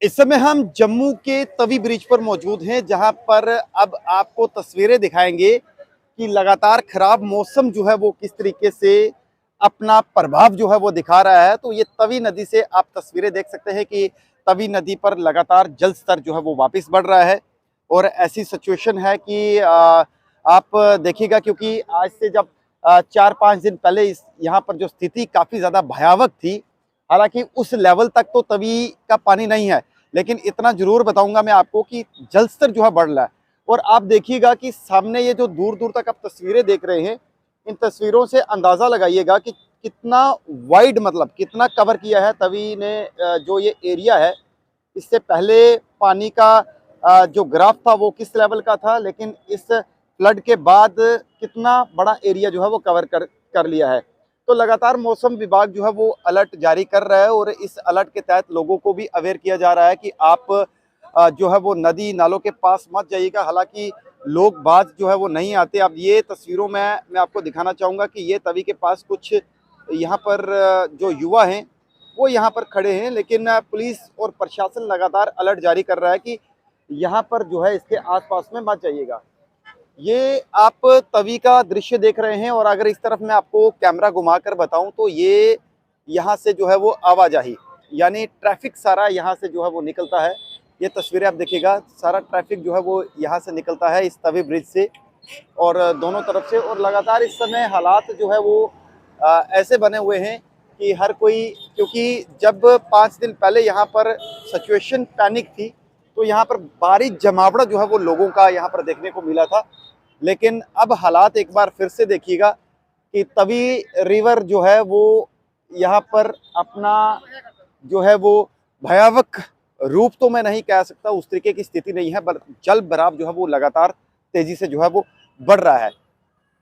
इस समय हम जम्मू के तवी ब्रिज पर मौजूद हैं, जहां पर अब आपको तस्वीरें दिखाएंगे कि लगातार खराब मौसम जो है वो किस तरीके से अपना प्रभाव जो है वो दिखा रहा है। तो ये तवी नदी से आप तस्वीरें देख सकते हैं कि तवी नदी पर लगातार जल स्तर जो है वो वापस बढ़ रहा है और ऐसी सिचुएशन है कि आप देखिएगा, क्योंकि आज से जब 4-5 दिन पहले इस यहाँ पर जो स्थिति काफ़ी ज़्यादा भयावह थी, हालांकि उस लेवल तक तो तवी का पानी नहीं है, लेकिन इतना जरूर बताऊंगा मैं आपको कि जल स्तर जो है बढ़ रहा है। और आप देखिएगा कि सामने ये जो दूर दूर तक आप तस्वीरें देख रहे हैं, इन तस्वीरों से अंदाजा लगाइएगा कि कितना वाइड, मतलब कितना कवर किया है तवी ने। जो ये एरिया है, इससे पहले पानी का जो ग्राफ था वो किस लेवल का था, लेकिन इस फ्लड के बाद कितना बड़ा एरिया जो है वो कवर कर लिया है। तो लगातार मौसम विभाग जो है वो अलर्ट जारी कर रहा है और इस अलर्ट के तहत लोगों को भी अवेयर किया जा रहा है कि आप जो है वो नदी नालों के पास मत जाइएगा। हालांकि लोग बात जो है वो नहीं आते। अब ये तस्वीरों में मैं आपको दिखाना चाहूँगा कि ये तवी के पास कुछ यहाँ पर जो युवा हैं वो यहाँ पर खड़े हैं, लेकिन पुलिस और प्रशासन लगातार अलर्ट जारी कर रहा है कि यहाँ पर जो है इसके आसपास में मत जाइएगा। ये आप तवी का दृश्य देख रहे हैं और अगर इस तरफ मैं आपको कैमरा घुमाकर बताऊं तो ये यहाँ से जो है वो आवाजाही, यानी ट्रैफिक सारा यहाँ से जो है वो निकलता है। ये तस्वीरें आप देखिएगा, सारा ट्रैफिक जो है वो यहाँ से निकलता है इस तवी ब्रिज से और दोनों तरफ से। और लगातार इस समय हालात जो है वो ऐसे बने हुए हैं कि हर कोई, क्योंकि जब 5 दिन पहले यहाँ पर सिचुएशन पैनिक थी तो यहाँ पर भारी जमावड़ा जो है वो लोगों का यहाँ पर देखने को मिला था, लेकिन अब हालात एक बार फिर से देखिएगा कि तवी रिवर जो है वो यहाँ पर अपना जो है वो भयावह रूप तो मैं नहीं कह सकता, उस तरीके की स्थिति नहीं है, पर जल भराव जो है वो लगातार तेजी से जो है वो बढ़ रहा है।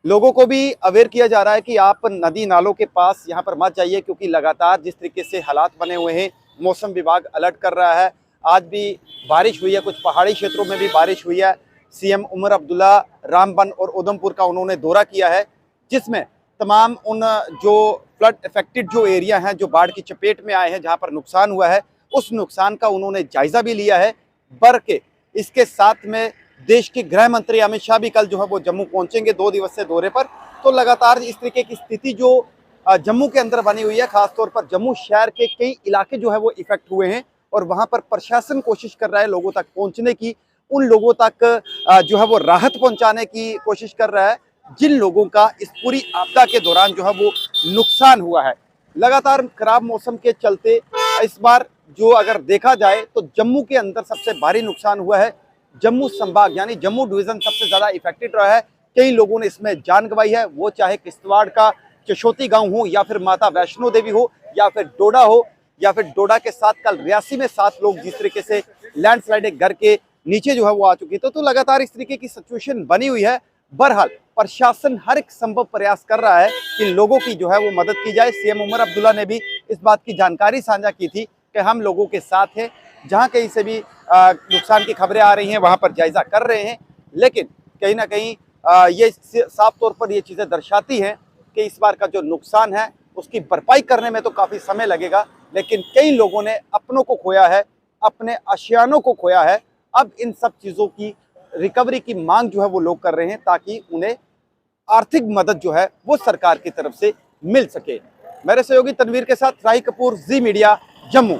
लोगों को भी अवेयर किया जा रहा है कि आप नदी नालों के पास यहाँ पर मत जाइए, क्योंकि लगातार जिस तरीके से हालात बने हुए हैं, मौसम विभाग अलर्ट कर रहा है। आज भी बारिश हुई है, कुछ पहाड़ी क्षेत्रों में भी बारिश हुई है। सीएम उमर अब्दुल्ला रामबन और उधमपुर का उन्होंने दौरा किया है, जिसमें तमाम उन जो फ्लड इफेक्टेड जो एरिया हैं, जो बाढ़ की चपेट में आए हैं, जहां पर नुकसान हुआ है, उस नुकसान का उन्होंने जायजा भी लिया है। बल्कि इसके साथ में देश के गृह मंत्री अमित शाह भी कल जो है वो जम्मू पहुंचेंगे 2 दिवसीय दौरे पर। तो लगातार इस तरीके की स्थिति जो जम्मू के अंदर बनी हुई है, खासतौर पर जम्मू शहर के कई इलाके जो है वो इफेक्ट हुए हैं और वहां पर प्रशासन कोशिश कर रहा है लोगों तक पहुंचने की, उन लोगों तक जो है वो राहत पहुंचाने की कोशिश कर रहा है जिन लोगों का इस पूरी आपदा के दौरान जो है वो नुकसान हुआ है। लगातार खराब मौसम के चलते इस बार जो अगर देखा जाए तो जम्मू के अंदर सबसे भारी नुकसान हुआ है। जम्मू संभाग यानी जम्मू डिवीजन सबसे ज्यादा इफेक्टेड रहा है। कई लोगों ने इसमें जान गंवाई है, वो चाहे किश्तवाड़ का चशोती गांव हो या फिर माता वैष्णो देवी हो या फिर डोडा हो, या फिर डोडा के साथ कल रियासी में 7 लोग जिस तरीके से लैंडस्लाइड घर के नीचे जो है वो आ चुकी थी। तो लगातार इस तरीके की सिचुएशन बनी हुई है। बहरहाल प्रशासन हर एक संभव प्रयास कर रहा है कि लोगों की जो है वो मदद की जाए। सीएम उमर अब्दुल्ला ने भी इस बात की जानकारी साझा की थी कि हम लोगों के साथ हैं, जहां कहीं से भी नुकसान की खबरें आ रही हैं वहां पर जायजा कर रहे हैं। लेकिन कहीं ना कहीं ये साफ तौर पर ये चीजें दर्शाती हैं कि इस बार का जो नुकसान है उसकी भरपाई करने में तो काफी समय लगेगा, लेकिन कई लोगों ने अपनों को खोया है, अपने आशियानों को खोया है। अब इन सब चीजों की रिकवरी की मांग जो है वो लोग कर रहे हैं ताकि उन्हें आर्थिक मदद जो है वो सरकार की तरफ से मिल सके। मेरे सहयोगी तनवीर के साथ राही कपूर, जी मीडिया, जम्मू।